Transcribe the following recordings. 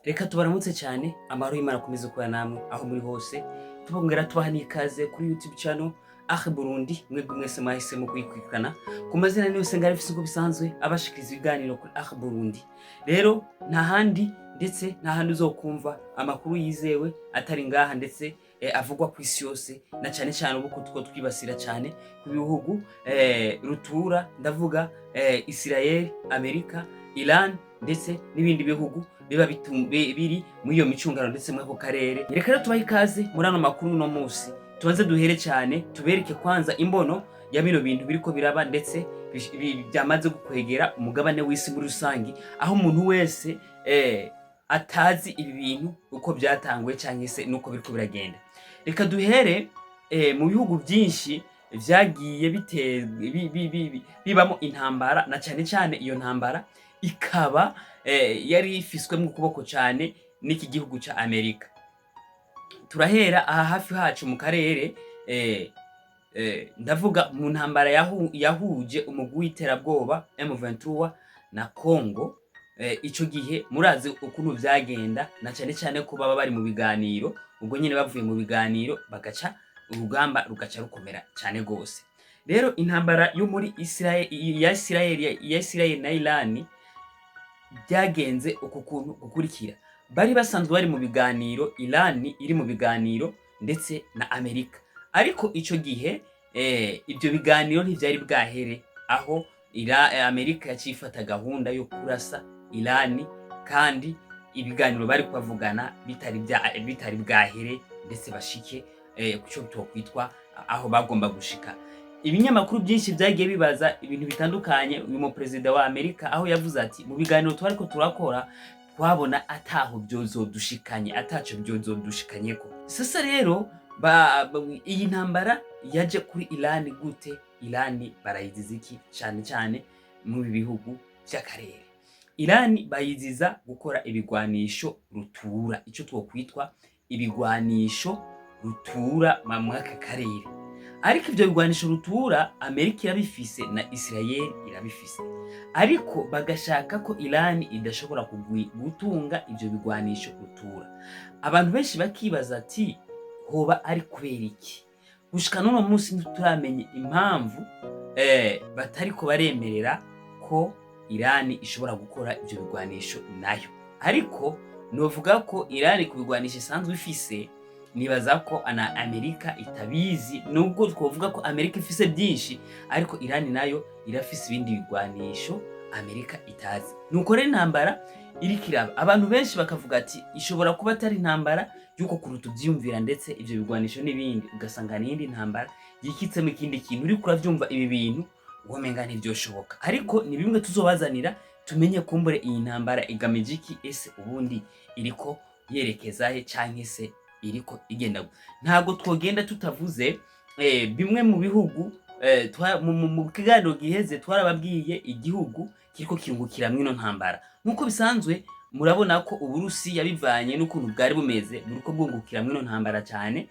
Reka tubaramutse cyane amahoro y'Imana akomeze kuba namwe aho muri hose tubongera tubaha n'ikaze kuri YouTube channel Ahe Burundi mwebwe mwese mwahisemo kuyikurikirana ku mazina ni yose ngari fise uko bisanzwe abashikiriza ibiganiro kuri Ahe Burundi. Rero nta handi ndetse nta handi uzokumva amakuru yizewe atari ngaha ndetse avugwa ku isi yose na cyane cyane ubuko two twibasira cyane ku bihugu rutura ndavuga Israel, Amerika, Iran ndetse n'ibindi bihugu biba biri muri iyo micungano ndetse muri ako karere. Reka rero tubahe ikaze muri ano makuru no munsi tubanze duhere cyane tubereke kwanza imbono ya bino bintu biriko biraba ndetse byamaze gukwegera umugabane w'isi muri rusangi, aho umuntu wese atazi ibi bintu uko byatanguye cyangwa se nuko biriko biragenda. Reka duhere mu bihugu byinshi vyagiye bibamo intambara, na cyane cyane iyo ntambara ikaba yari ifiswe mu kuboko cyane n'iki gihugu ca Amerika. Turahera aha hafi hacu mu karere ndavuga mu ntambara yahuje umugwi w'iterabwoba M23 na Congo. Ico gihe murazi ukuntu vyagenda, na cyane cyane ko baba bari mu biganiro, ubwo nyene bavuye mu biganiro bagaca urugamba rugaca rukomera cyane gose. Rero intambara yo muri Israel na Iran byagenze uku kuntu gukurikira. Bari basanzwe bari mu biganiro, Iran iri mu biganiro ndetse na Amerika, ariko ico gihe ibyo biganiro ntivyari bwahere, aho Amerika yacifata gahunda yo kurasa Iran kandi ibiganiro bari kwavugana bitari bwahere ndetse bashike kuco twokwitwa aho bagomba gushika. Ibinyamakuru byinshi byagiye bibaza ibintu bitandukanye uyu mu president wa Amerika, aho yavuze ati mu biganiro twariko turakora twabona ataho byozodushikanye, ataco byozodushikanyeko. Sasa rero iyi ntambara yaje kuri Iran gute? Iran barayiziza iki cyane cyane mu bihugu by'akarere? Iran bayiziza gukora ibigwanisho rutura, ico twokwitwa ibigwanisho rutura mu aka karere. Ariko ivyo bigwanisho rutura Amerika irabifise na Israel irabifise, ariko bagashaka ko Iran idashobora gutunga ivyo bigwanisho rutura. Abantu benshi bakibaza ati hoba ari kubera iki? Gushika none munsi ntituramenya impamvu batariko baremerera ko Iran ishobora gukora ivyo bigwanisho nayo. Ariko novuga ko Iran ku bigwanisho isanzwe ifise, nibaza ko ana Amerika itabizi, nubwo twovuga ko Amerika ifise byinshi, ariko Iran nayo irafise ibindi bigwanisho Amerika itazi. Nuko rero intambara irikiraba, abantu benshi bakavuga ati ishobora kuba atari intambara yuko kuruta ubyumvira ndetse ivyo bigwanisho n'ibindi, ugasanga n'indi ntambara yikitsemo ikindi kintu. Uri kuravyumva ibi bintu womenga ntivyoshoboka, ariko ni bimwe tuzobazanira tumenye kumbure iyi ntambara igamije iki, ese ubundi iriko yerekeza he canke se iriko igenda. Ntago twogenda tutavuze bimwe mu bihugu mu kiganiro giheze twarababwiye igihugu kiriko kirungukira mwino ntambara. Nkuko bisanzwe murabona ko Uburusi yabivanye n'ukuntu bwari bumeze buriko bwungukira mwino ntambara cyane,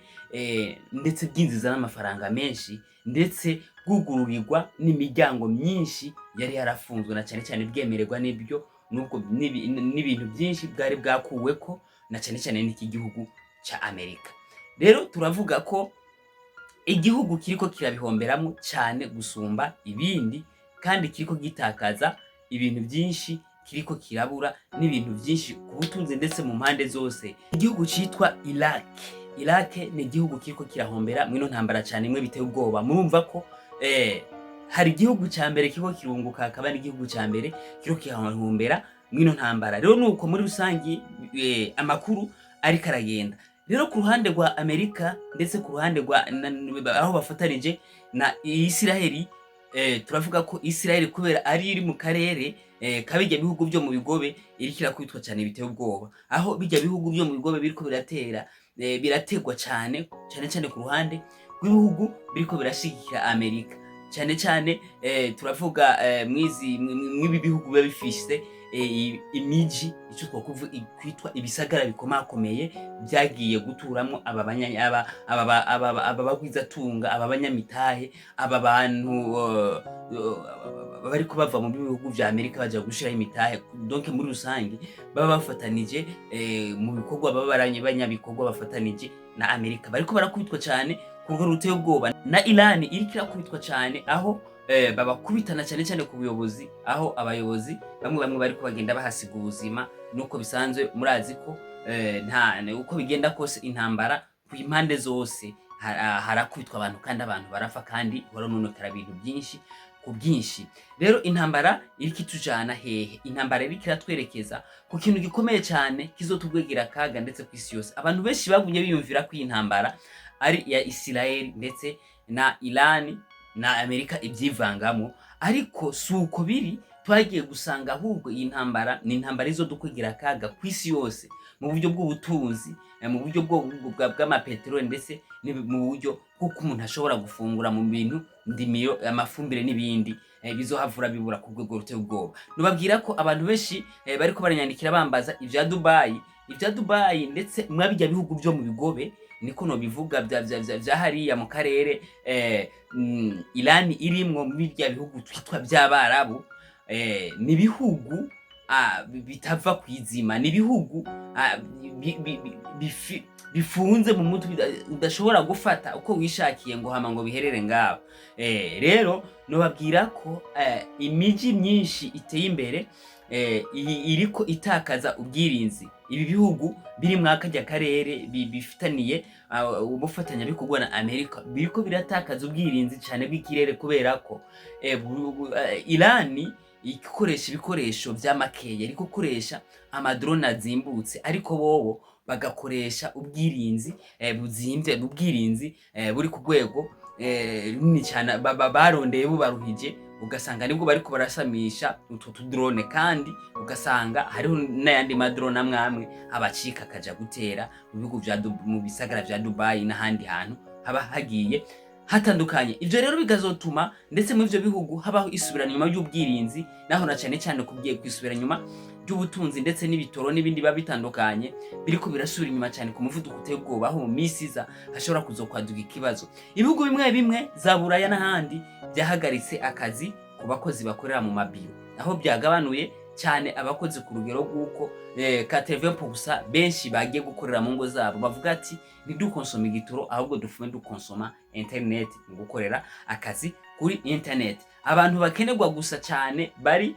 ndetse bwinjiza n'amafaranga menshi, ndetse bwugururirwa n'imiryango myinshi yari yarafunzwe, na cyane cyane bwemererwa n'ibyo nubwo n'ibintu byinshi bwari bwakuweko, na cyane cyane n'iki gihugu cha Amerika. Rero turavuga ko igihugu kiriko kirabihomberamo cyane gusumba ibindi, kandi kiriko gitakaza ibintu byinshi, kiriko kirabura n'ibintu byinshi ku butunzi ndetse mu mpande zose. Igihugu citwa Iraq ni igihugu kiriko kirahombera mwino ntambara cyane, imwe biteye ubwoba. Murumva ko hari igihugu ca mbere kiriko kirunguka, akaba n'igihugu ca mbere kiriko kirahombera mwino ntambara. Rero nuko muri rusangi amakuru ariko aragenda. Rero ku ruhande rwa Amerika ndetse ku ruhande rwa aho bafatanije na Israel, turavuga ko Israel kubera ari iri mu karere kabijya bihugu byo mu bigobe irikira kwitwa cyane biteye ubwoba, aho bijya bihugu byo mu bigobe biriko birategwa cyane cyane ku ruhande rw'ibihugu biriko birashigikira Amerika cyane cyane. Turavuga mwibi bihugu biba bifise imiji, ico twakuvuga kwitwa ibisagara bikomakomeye byagiye guturamo aba bagwiza tunga, aba banyamitahe, aba bantu bariko bava mu bihugu vya Amerika baja gushiraho imitahe, donc muri rusange baba bafatanije mu bikorwa, baba banyabikorwa bafatanije na Amerika, bariko barakubitwa cane ku rugero ruteye ubwoba. Na Iran iriko irakubitwa cane, aho babakubitana cane cane ku buyobozi, aho abayobozi bamwe bamwe bariko bagenda bahasiga ubuzima. Nuko bisanzwe murazi ko uko bigenda kose intambara ku impande zose harakubitwa abantu kandi abantu barafa kandi barononekara ibintu byinshi ku bwinshi. Rero intambara iriko itujana hehe? Intambara iriko iratwerekeza ku kintu gikomeye cane kizotubwegera akaga ndetse kw'isi yose. Abantu benshi bagumye biyumvira ko intambara ari ya Israel ndetse na Iran na Amerika ivyivangamo, ariko suko biri. Twagiye gusanga ahubwo iyi ntambara ni intambara izodukwegera akaga kw'isi yose, mu buryo bw'ubutunzi, mu buryo bw'amapeteroli ndetse mu buryo bw'uko umuntu ashobora gufungura mu bintu ndimiro, amafumbire n'ibindi bizohavura bibura ku rwego ruteye ubwoba. Nubabwira ko abantu benshi bariko baranyandikira bambaza ivya Dubai ndetse mwabijya bihugu byo mu bigobe, niko no bivuga vya hariya mu karere Iran irimwo mu bya bihugu twitwa by'Abarabu. Ni bihugu bitava kwizima, ni bihugu bifunze mu mutwe, udashobora gufata uko wishakiye ngo hama ngo biherere ngabo. Rero nobabwira ko imiji myinshi iteye imbere iriko itakaza ubwirinzi. Ibi bihugu biri mwakajya karere bifitaniye ubufatanya bikorwa na Amerika biriko biratakaza ubwirinzi cyane bw'ikirere, kubera ko Iran ikoresha ibikoresho vy'amakeya, ariko koresha amadrone azimbutse, ariko bobo bagakoresha ubwirinzi buzimvye, ubwirinzi buri ku rwego runini cyane, barondeye bubaruhije. Ugasanga nibwo bariko barasamisha utu drone, kandi ugasanga hariho n'ayandi madrone amwamwe abacika akaja gutera mu bihugu mu bisagara vya Dubai n'ahandi hantu haba hagiye hatandukanye. Ivyo rero bigazotuma ndetse mu ivyo bihugu habaho isubira nyuma y'ubwirinzi, naho na cyane cyane kubwiye kwisubira nyuma by'ubutunzi ndetse n'ibitoro n'ibindi biba bitandukanye biriko birasubira inyuma cyane ku muvuduko uteye ubwoba, aho mu misi iza hashobora kuzokwaduka ikibazo. Ibihugu bimwe bimwe za Buraya n'ahandi byahagaritse akazi ku bakozi bakorera mu mabiro, aho byagabanuye cyane abakozi ku rugero rw'uko 80% benshi bagiye gukorera mu ngo zabo. Bavuga ati ntidukonsoma igitoro, ahubwo dufume dukonsoma internet, mu gukorera akazi kuri internet. Abantu bakenerwa gusa cyane bari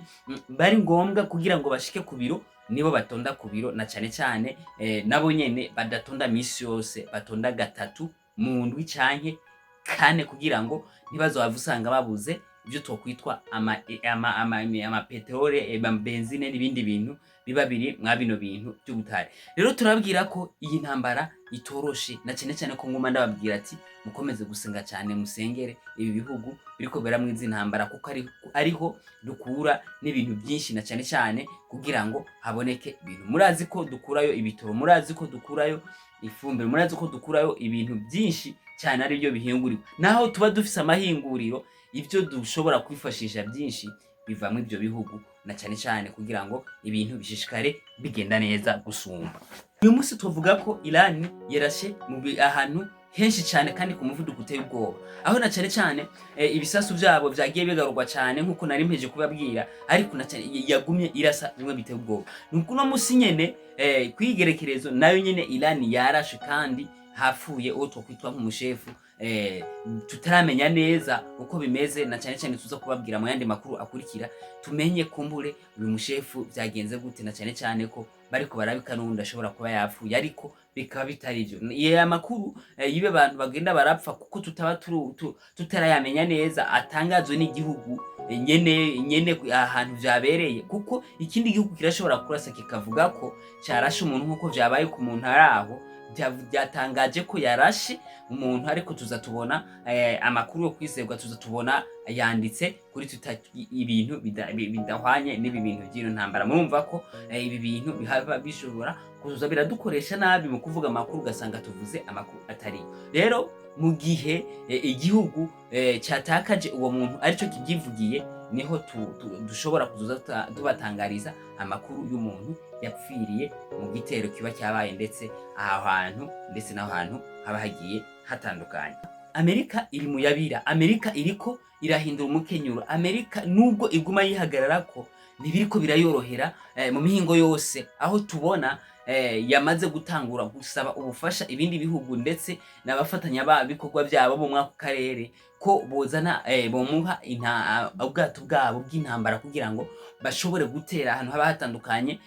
ngombwa kugira ngo bashike ku biro nibo batonda ku biro, na cyane cyane nabo nyene badatonda misi yose, batonda gatatu mu ndwi canke kane, kugira ngo ntibazohava usanga babuze ibyo twokwitwa ama peterole, benzine n'ibindi bintu biba biri mwa bino bintu by'ubutare. Rero turabwira ko iyi ntambara itoroshe, na cyane cyane ko nguma ndababwira ati mukomeze gusenga cyane, musengere ibi bihugu biriko beramwe izi ntambara, kuko ariho dukura n'ibintu byinshi, na cyane cyane kugira ngo haboneke ibintu. Murazi ko dukurayo ibitoro, murazi ko dukurayo ifumbire, murazi ko dukurayo ibintu byinshi cyane ari byo bihingurirwa. Naho tuba dufise amahinguriro, ivyo dushobora kwifashisha byinshi bivamwe ibyo bihugu, na cyane cyane kugira ngo ibintu bishishikare bigenda neza gusumba. Uyu munsi tuvuga ko Iran yarashe mu ahantu henshi cyane kandi ku muvuduko uteye ubwoba, aho na cyane cyane ibisasu byabo byagiye bigarurwa cyane nkuko nari mpeje kubabwira, ariko na cyane yagumye irasa bimwe biteye ubwoba. Nuko no musi nyene kwigerekerezo nayo nyene Iran yarashe, kandi hapfuye uwo twokwitwa nk'umushefu tutaramenya neza uko bimeze, na cyane cyane tuza kubabwira mu yandi makuru akurikira, tumenye kumbure uyu mushefu byagenze gute, na cyane cyane ko bariko barabika n'undi ashobora kuba yapfuye, ariko bikaba bitari byo. Iya makuru yibe abantu bagenda barapfa kuko tutaba tutarayamenya neza, atangazwe n'igihugu nyene ahantu vyabereye, kuko ikindi gihugu kirashobora kurasa kikavuga ko carashe umuntu nkuko vyabaye ku muntu araho, byatangaje ko yarashe umuntu, ariko tuza tubona amakuru yo kwizerwa, tuza tubona yanditse kuri ibintu bidahwanye n'ibi bintu by'ino ntambara. Murumva ko ibi bintu bishobora kuza biradukoresha nabi mu kuvuga amakuru, ugasanga tuvuze amakuru atari. Rero mu gihe igihugu cyatakaje uwo muntu aricyo kibyivugiye, niho dushobora kuzuza tubatangariza amakuru y'umuntu yapfiriye mu gitero kiba cyabaye, ndetse aha hantu ndetse n'aho hantu haba hagiye hatandukanye. Amerika iri mu yabira, Amerika iriko irahindura umukenyuro, Amerika nubwo iguma yihagararako ntibiriko birayorohera mu mihingo yose, aho tubona yamaze gutangura gusaba ubufasha ibindi bihugu ndetse n'abafatanya bikorwa byabo bo mwako karere ko bozana bomuha ubwato bwabo bw'intambara kugira ngo bashobore gutera ahantu haba hatandukanye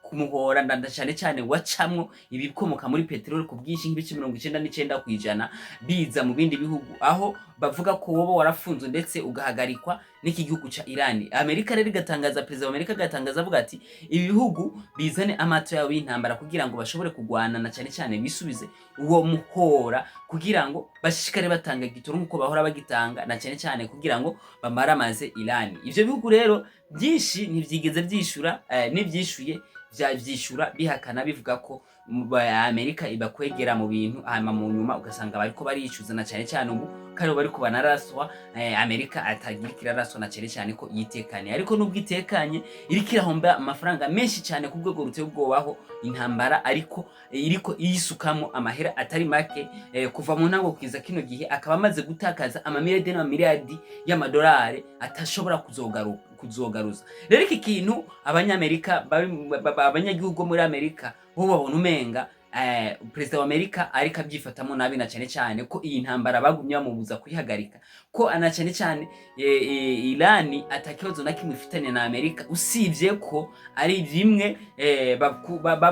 kumuhora ndanda cane wacamwo ibikomoka muri peteroli ku bwinshi nk'ibice 99% biza mu bindi bihugu, aho bavuga ko woba warafunzwe ndetse ugahagarikwa n'iki gihugu ca Iran. Amerika rero igatangaza, perezida wa Amerika agatangaza avuga ati ibi bihugu bizane amato yabo y'intambara kugira ngo bashobore kugwana na cane bisubize uwo muhora kugira ngo bashishikare batanga igitoro nkuko bahora bagitanga na cane kugira ngo bamaramaze Iran. Ivyo bihugu rero byinshi ntivyigeze vyishura, n'ivyishuye vyishura bihakana bivuga ko Amerika ibakwegera mu bintu hama mu nyuma ugasanga bariko baricuza na cane ubu kare bariko banaraswa. Amerika atagira kiraraswa na cane ko yitekanye, ariko nubwo itekanye iriko irahomba amafaranga menshi cane ku bwego ruteye ubwobaho intambara, ariko iriko iyisukamo amahera atari make kuva mu ntango kwiza kino gihe akaba amaze gutakaza amamiliyardi n'amamiliyardi y'amadolari atashobora kuzogaruza. Rero iki kintu abanyamerika abanyagihugu muri Amerika bo babona umenga perezida wa Amerika ariko abyifatamo nabi na cane ko iyi ntambara bagumye bamubuza kuyihagarika, ko ana cane Iran atakibazo na kimwe ifitanye na Amerika, usivye ko ari bimwe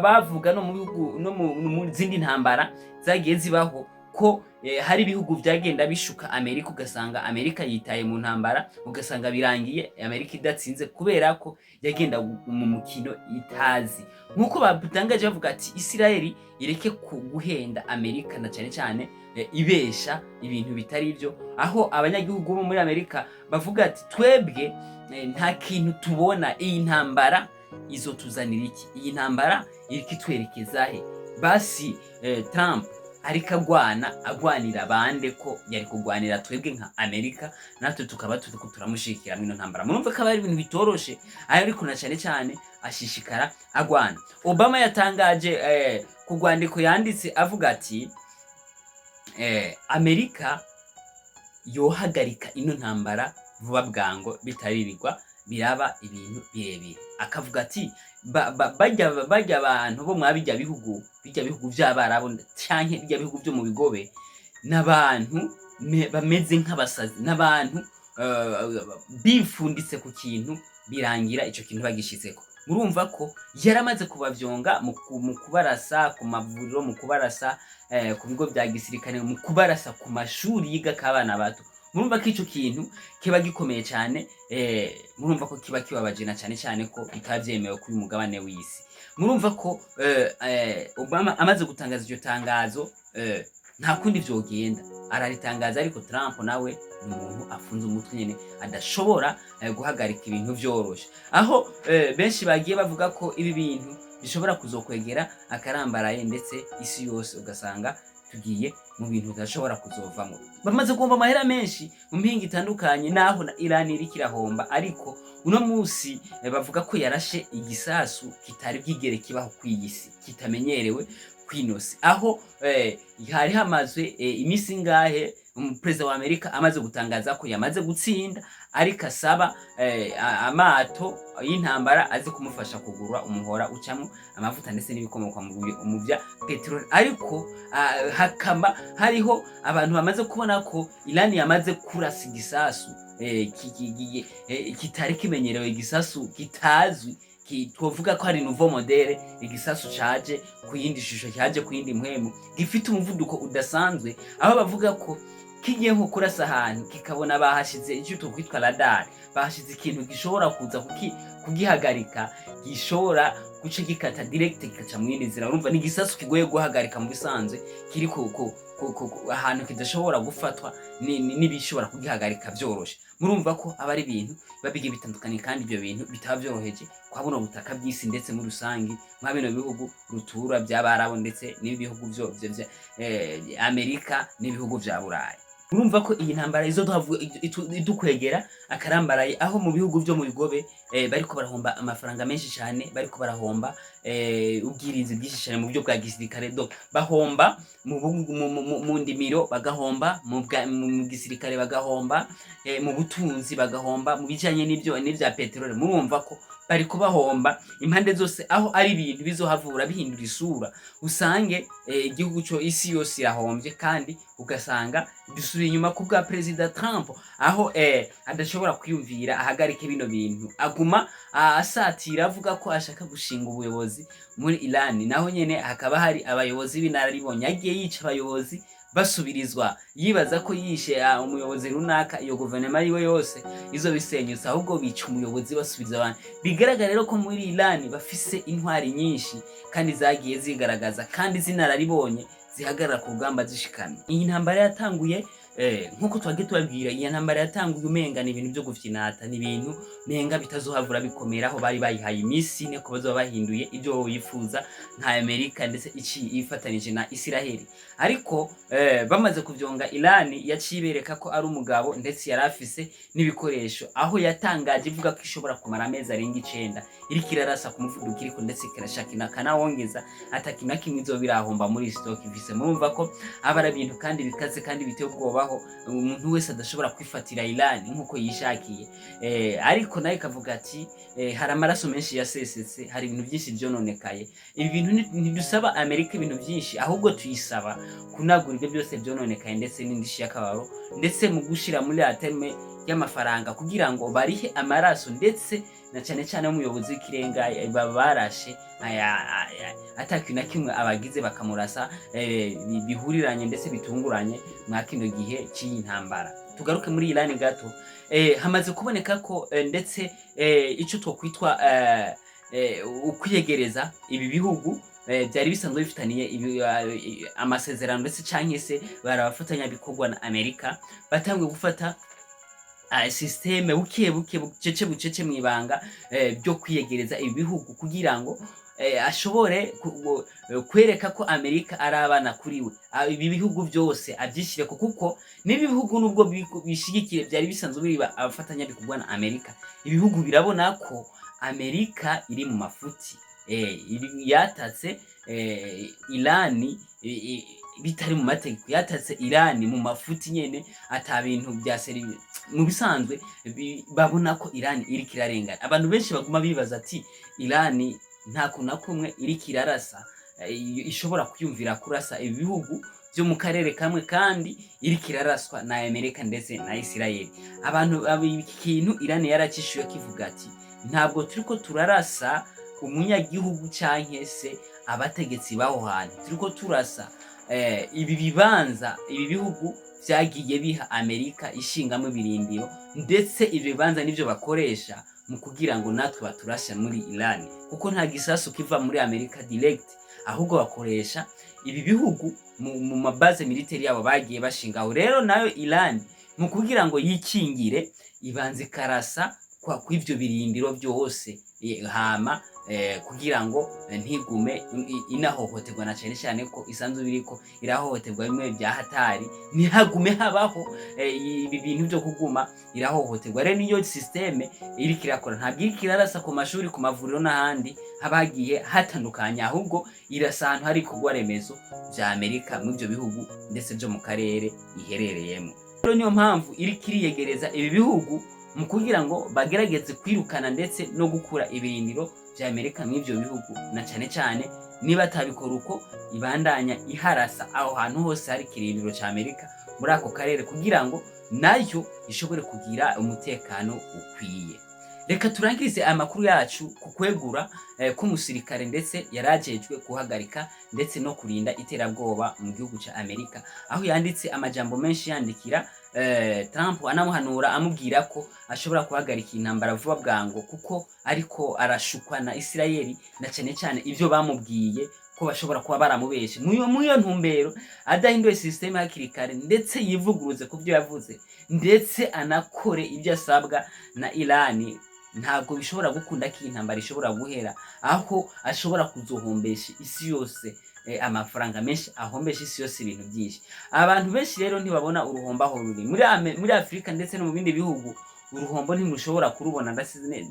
bavuga no mu bihugu no mu zindi ntambara zagiye zibaho ko hari ibihugu byagenda bishuka Amerika, ugasanga Amerika yitaye mu ntambara, ugasanga birangiye Amerika idatsinze kubera ko yagenda mu mukino itazi. Nkuko batangaje bavuga ati Isirayeli ireke guhenda Amerika na cane ibesha ibintu bitari byo, aho abanyagihugu bo muri Amerika bavuga ati twebwe nta kintu tubona, iyi ntambara izotuzanira iki, iyi ntambara iriko twerekeza he? Basi Trump ariko agwanira bande ko yari kugwanira twebwe nka Amerika, natwe tukaba turiko turamushikira mwino ntambara. Murumva ko ari ibintu bitoroshe, ariko na cane ashishikara agwana. Obama yatangaje kugwandiko yanditse avuga ati Amerika yohagarika ino ntambara vuba bwango bitaririrwa biraba ibintu birebire. Akavuga ati bajya abantu bo mwabijya bihugu by'Abarabo canke bijya bihugu byo mu bigobe n'abantu bameze nk'abasazi, n'abantu bifunditse ku kintu birangira ico kintu bagishitseko. Murumva ko yaramaze kubavyonga mu kubarasa ku mavuriro, mu kubarasa ku bigo bya gisirikare, mu kubarasa ku mashuri yiga kabana bato. Murumva ko ico kintu kiba gikomeye cyane, murumva ko kiba kibabaje na cane ko bitavyemewe kuri mugabane w'isi. Murumva ko Obama amaze gutangaza iryo tangazo nta kundi vyogenda araritangaza, ariko Trump nawe ni umuntu afunze umutwe nyene adashobora guhagarika ibintu vyoroshe, aho benshi bagiye bavuga ko ibi bintu bishobora kuzokwegera akarambaraye ndetse isi yose ugasanga tugiye mu bintu udashobora kuzovamo. Bamaze kumva amahera menshi mu mpinga itandukanye, naho na Iran iri kirahomba, ariko uno musi bavuga ko yarashe igisasu kitari bwigere kibaho kw'iyisi, kitamenyerewe kwinosi, aho hari hamazwe imisi ngahe umuperezida wa Amerika amaze gutangaza ko yamaze gutsinda, ariko asaba amato y'intambara azi kumufasha kugura umuhora ucamwo amavuta ndetse n'ibikomoka mu bya peteroli. Ariko hakamba hariho abantu bamaze kubona ko Iran yamaze kurasa igisasu kitari kimenyerewe, igisasu kitazwi, twovuga ko hari nouveau modele, igisasu caje ku yindi shusho, cyaje ku yindi mpwemu, gifite umuvuduko udasanzwe, aho bavuga ko kigiye nko kurasa ahantu kikabona bahashize icyo twitwa radar, bahashize ikintu gishobora kuza kugihagarika, gishobora guca gikata direct kikaca mu yindi nzira. Urumva ni igisasu kigoye guhagarika mu bisanzwe, kiri ahantu kidashobora gufatwa n'ibishobora kugihagarika vyoroshe. Murumva ko aba ari ibintu babige bitandukanye, kandi ibyo bintu bitaba vyoroheje kwa buno butaka bw'isi ndetse muri rusangi mwa bino bihugu rutura by'Abarabo ndetse n'ibihugu byo Amerika n'ibihugu vya Burayi. urumva ko iyi ntambara idukwegera akarambaraye, aho mu bihugu vyo mu bigobe bariko barahomba amafaranga menshi cane, bariko barahomba ubwirinzi bwinshi cane mu buryo bwa gisirikare, bahomba mu ndimiro bagahomba, mu gisirikare bagahomba, mu butunzi bagahomba, mu bijanye n'ivya peteroli. Murumva ko bariko bahomba impande zose, aho ari ibintu bizohavura bihindura isura, usange igihugu co isi yose irahomvye, kandi ugasanga dusubiye inyuma ku bwa Perezida Trump, aho adashobora kwiyumvira ahagarike bino bintu, aguma asatira avuga ko ashaka gushinga ubuyobozi muri Iran, naho nyene hakaba hari abayobozi b'inararibonye, yagiye yica abayobozi basubirizwa, yibaza ko yishe umuyobozi runaka, iyo guverinoma yiwe yose izobisenyutse, ahubwo bica umuyobozi basubiriza abantu. Bigaragara rero ko muri Iran bafise intwari nyinshi kandi zagiye zigaragaza kandi zinararibonye, zihagarara ku rugamba zishikamye. Iyi ntambara yatanguye nkuko twagiye tubabwira, iyi ntambara yatanguye umenga ni ibintu byo gufyinata, ni ibintu menga bitazohavura bikomera, aho bari bayihaye imisi ine ko bazoba bahinduye ibyo wifuza nka Amerika ndetse ifatanije na Isiraheli. Ariko bamaze kuvyonga, Iran yacibereka ko ari umugabo ndetse yarafise n'ibikoresho, aho yatangaje ivuga ko ishobora kumara amezi arenga 9 iriko irarasa ku muvuduko iriko, ndetse kirashaka kanawongeza atakintu na kimwe izobirahomba muri stock ifise. Murumva ko abara ibintu kandi bikaze kandi biteye ubwoba, aho umuntu wese adashobora kwifatira Iran nkuko yishakiye. Ariko nayo kavuga ati hari amaraso menshi yasesetse, hari ibintu byinshi byononekaye. Ibi bintu ntidusaba Amerika ibintu byinshi, ahubwo tuyisaba kunagura ibyo byose byononekaye, ndetse n'indishi y'akabaro, ndetse mu gushira muri ateme y'amafaranga kugira ngo barihe amaraso, ndetse na cyane cyane umuyobozi w'ikirenga babarashe atakintu na kimwe abagize bakamurasa bihuriranye ndetse bitunguranye mwa kino gihe cy'iyi ntambara. Tugaruke muri Iran gato. Hamaze kuboneka ko ndetse ico twokwitwa ukwiyegereza ibi bihugu byari bisanzwe bifitaniye amasezerano, ndetse canke se barabafatanya bikorwa na Amerika, batangiye gufata systeme buke bucece mwibanga byo kwiyegereza ibi bihugu kugira ngo ashobore kwereka ko Amerika ari abana kuri we. Ibi bihugu byose abyishire ko, kuko nibi bihugu nubwo bishigikire byari bisanzwe biriba abafatanya bikorwa na Amerika, ibihugu birabona ko Amerika iri mu mafuti, yatatse Iran bitari mu mategeko, yatatse Iran mu mafuti nyene, ata bintu bya serivi. Mu bisanzwe babona ko Iran iri kirarengana. Abantu benshi baguma bibaza ati Iran nta kuna kumwe iri kirarasa, ishobora kwiyumvira kurasa ibi bihugu byo mu karere kamwe, kandi iri kiraraswa na Amerika ndetse na Isiraheli. Abantu ikintu Iran yaracishuye kivuga ati ntabwo turiko turarasa umunyagihugu canke se abategetsi baho hantu, turiko turasa ibi bibanza ibi bihugu vyagiye biha Amerika ishingamo ibirindiro, ndetse ivyo bibanza nivyo bakoresha mu kugira ngo natwe baturashe muri Iran, kuko nta gisasu kiva muri Amerika direct, ahubwo bakoresha ibi bihugu mu mabaze military yabo bagiye bashingaho. Rero nayo Iran mu kugira ngo yikingire ibanze karasa kw'ivyo birindiro byose, hama kugira ngo ntigume inahohoterwa, na cyane cyane ko isanzwe biriko irahohoterwa bimwe bya hatari, ntihagume habaho ibi bintu byo kuguma irahohoterwa. Rero niyo systeme iri kirakora, ntabwo iri kirarasa ku mashuri, ku mavuriro n'ahandi habagiye hatandukanye, ahubwo irasa ahantu hari kugwa remezo bya Amerika mu byo bihugu ndetse byo mu karere iherereyemo. Rero niyo mpamvu iri kiriyegereza ibi bihugu mu kugira ngo bagerageze kwirukana ndetse no gukura ibirindiro bya Amerika mw'ivyo bihugu, na cyane cyane niba atabikora uko ibandanya iharasa aho hantu hose hari kirindiro cya Amerika muri ako karere, kugira ngo nayo ishobore kugira umutekano ukwiye. Reka turangirize amakuru yacu ku kwegura k'umusirikare ndetse yarajejwe guhagarika ndetse no kurinda iterabwoba mu gihugu cya Amerika, aho yanditse amajambo menshi yandikira Trump anamuhanura amubwira ko ashobora kuhagarika intambara vuba bwango, kuko ariko arashukwa na Isiraheli, na cyane cyane ivyo bamubwiye ko bashobora kuba baramubeshe muyo ntumbero, adahinduye systeme hakiri kare, ndetse yivuguruze ku byo yavuze, ndetse anakore ibyo asabwa na Iran ntabwo bishobora gukunda ko intambara ishobora guhera, aho ashobora kuzohombesha isi yose amafaranga menshi, ahombesha isi yose ibintu byinshi. Abantu benshi rero ntibabona uruhombo aho ruri. Muri Afrika ndetse no mu bindi bihugu uruhombo ntimushobora kurubona,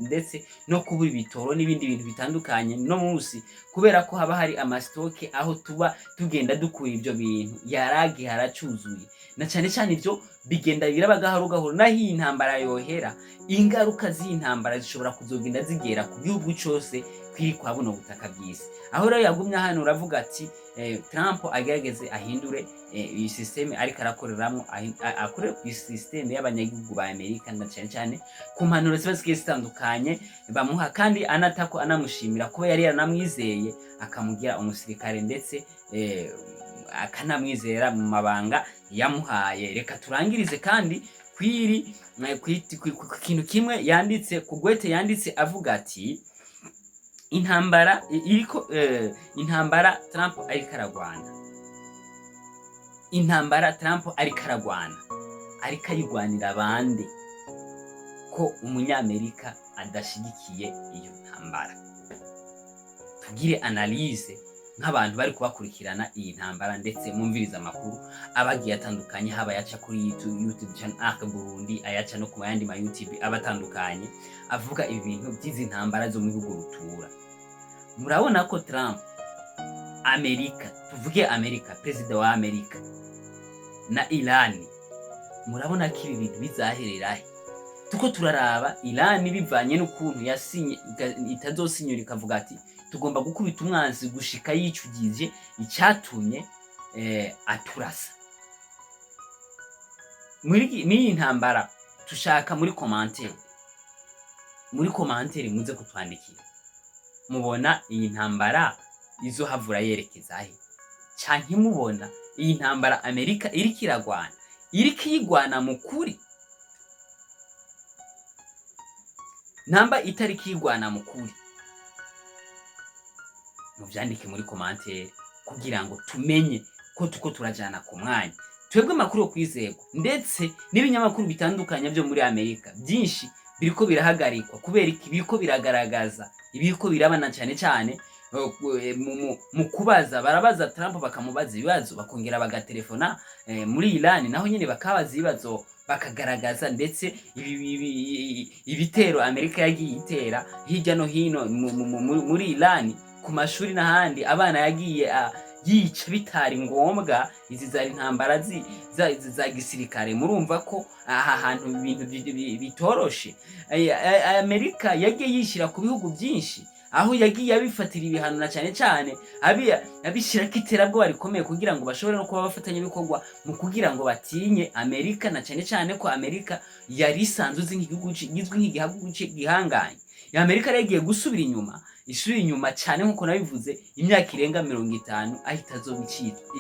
ndetse no kubura ibitoro n'ibindi bintu bitandukanye no munsi, kubera ko haba hari amastoke aho tuba tugenda dukura ibyo bintu yaragi haracuzuye, na cyane cyane ibyo bigenda biraba gahoro gahoro. Naho iyi ntambara yohera, ingaruka z'intambara zishobora kuzogenda zigera ku gihugu cyose kwiri kwa buno butaka bw'isi. Aho rero yagumye hano uravuga ati Trump agerageze ahindure iyi systeme ariko arakoreramo, akore ku systeme y'abanyagihugu ba Amerika, na cyane cyane ku mpanuro ziba zigiye zitandukanye bamuha, kandi anatako anamushimira kuba yari yaranamwizeye akamugira umusirikare, ndetse akanamwizera mu mabanga yamuhaye. Reka turangirize kandi kwiri ku kintu kimwe yanditse ku gwete, yanditse avuga ati intambara iriko intambara Trump ariko aragwana, intambara Trump ariko aragwana, ariko ayigwanira bande ko umunyamerika adashigikiye iyo ntambara? Tugire analyse nk'abantu bari kubakurikirana iyi ntambara, ndetse mumviriza amakuru abagiye atandukanye, haba yaca kuri YouTube channel Arc Burundi, ayaca no ku yandi ma YouTube abatandukanye avuga ibintu by'izi ntambara zo mu bihugu rutura. Murabona ko Trump, Amerika, tuvuge Amerika, president wa Amerika na Iran, murabona ko ibi bintu bizaherera he? Tuko turaraba Iran bivanye n'ukuntu yasinye itazosinyura ikavuga ati tugomba gukubita umwanzi gushika yicugije icyatumye aturasa. Muri intambara tushaka muri commentaire muze kutwandikira, mubona iyi ntambara izo havura yerekeza he? Canke mubona iyi ntambara Amerika iriko iragwana, iriko yigwana mu kuri? Namba itari kigwana mu kuri, muvyandike muri commentaire kugira ngo tumenye ko tuko turajana ku mwanya. Twebwe makuru yo kwizego, ndetse n'ibinyamakuru bitandukanye byo muri Amerika byinshi biriko birahagarikwa kubera iki? Biriko biragaragaza ibiriko birabana cyane cyane mu kubaza, barabaza Trump bakamubaza ibibazo, bakongera bagatelefona muri Iran naho nyine bakabaza ibibazo, bakagaragaza ndetse ibitero Amerika yagiye itera hirya no hino muri Iran, ku mashuri n'ahandi abana yagiye yica bitari ngombwa. Izi zari intambara za gisirikare. Murumva ko aha hantu ibintu bitoroshe. Amerika yagiye yishira ku bihugu byinshi, aho yagiye abifatira ibihano, na cyane cyane abishira kiterabwo rikomeye kugira ngo bashobore no kuba bafatanya bikorwa mu kugira ngo batinye Amerika, na cyane cyane ko Amerika yari isanzwe nk'igihugu gizwe nk'igihugu gihanganye. Amerika yagiye gusubira inyuma, isubira inyuma cyane nkuko nabivuze imyaka irenga 50 ahita azobicitwa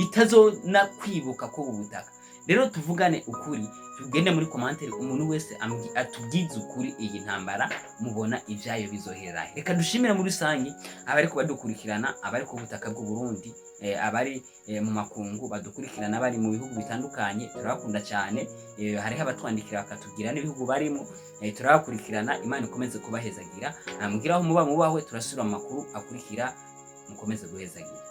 itazona kwibuka ko ubutaka. Rero tuvugane ukuri, tugende muri commentaire umuntu wese atubwize ukuri iyi ntambara mubona ivyayo bizohera. Reka dushimire muri rusangi abari ko badukurikirana, abari ku butaka bw'u Burundi, abari mu makungu badukurikirana, bari mu bihugu bitandukanye, turabakunda cyane. Hariho abatwandikira bakatubwira n'ibihugu barimo, turabakurikirana. Imana ikomeze kubahezagira, mugiraho muba mubawe, turasubira mu makuru akurikira, mukomeze guhezagira.